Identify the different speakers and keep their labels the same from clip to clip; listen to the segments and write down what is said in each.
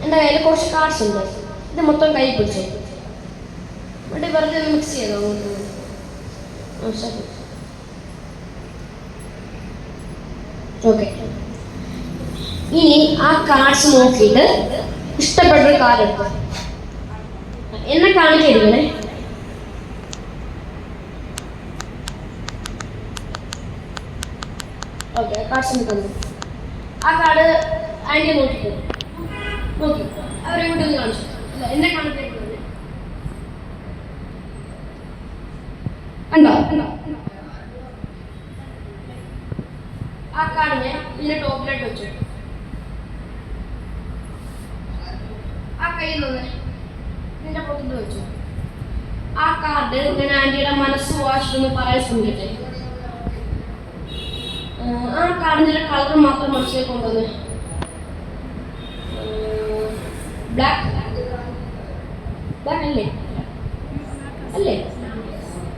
Speaker 1: എൻ്റെ കയ്യിൽ കുറച്ച് കാർഡ്സ് ഉണ്ട്. ഇത് മൊത്തം കൈ പിടിച്ചു എന്നിട്ട് വെറുതെ മിക്സ് ചെയ്തോ അങ്ങോട്ട്. ഓക്കെ, ഇനി ആ കാർഡ്സ് നോക്കിയിട്ട് ഇഷ്ടപ്പെട്ടൊരു കാർഡ് എടുത്തു എന്നെ കാണിക്കരുതേ. ഓക്കെ, കാർഡ്സിന് തന്നു. ആ കാർഡ് ആൻറ്റി നോക്കി അവരെ കൂടി ഒന്ന് കാണിച്ചു. അല്ല, എന്നെ കാണിക്കരുത്. കണ്ടോ? ആ കാർഡിനെ ഇതിന്റെ ടോപ്പിലായിട്ട് വെച്ചു. ആ കയ്യിൽ നിന്ന് ഇതിന്റെ പുറത്ത് വെച്ചു. ആ കാർഡ് ഞാൻ ആന്റിയുടെ മനസ്സ് വായിച്ചൊന്ന് പറയാൻ ശ്രമിക്കട്ടെ. ആ കാർഡിന്റെ കളർ മാത്രം മനസ്സിലേക്ക് കൊണ്ടുവന്ന്. ബ്ലാക്ക് ബ്ലാക്ക് അല്ലേ? അല്ലേ?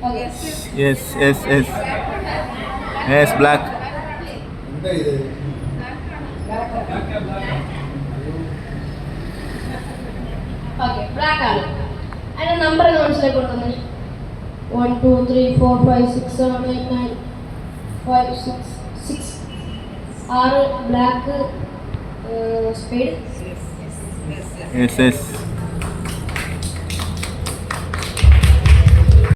Speaker 1: Okay,
Speaker 2: yes yes yes yes black.
Speaker 1: Okay, black ആണ്. അതിന്റെ നമ്പർ മനസ്സിലേക്ക് കൊണ്ടുവന്ന്. 1 2 3 4 5 6 7 8 9 5 6 6 ബ്ലാക്ക് സ്പേഡ്.
Speaker 2: Yes yes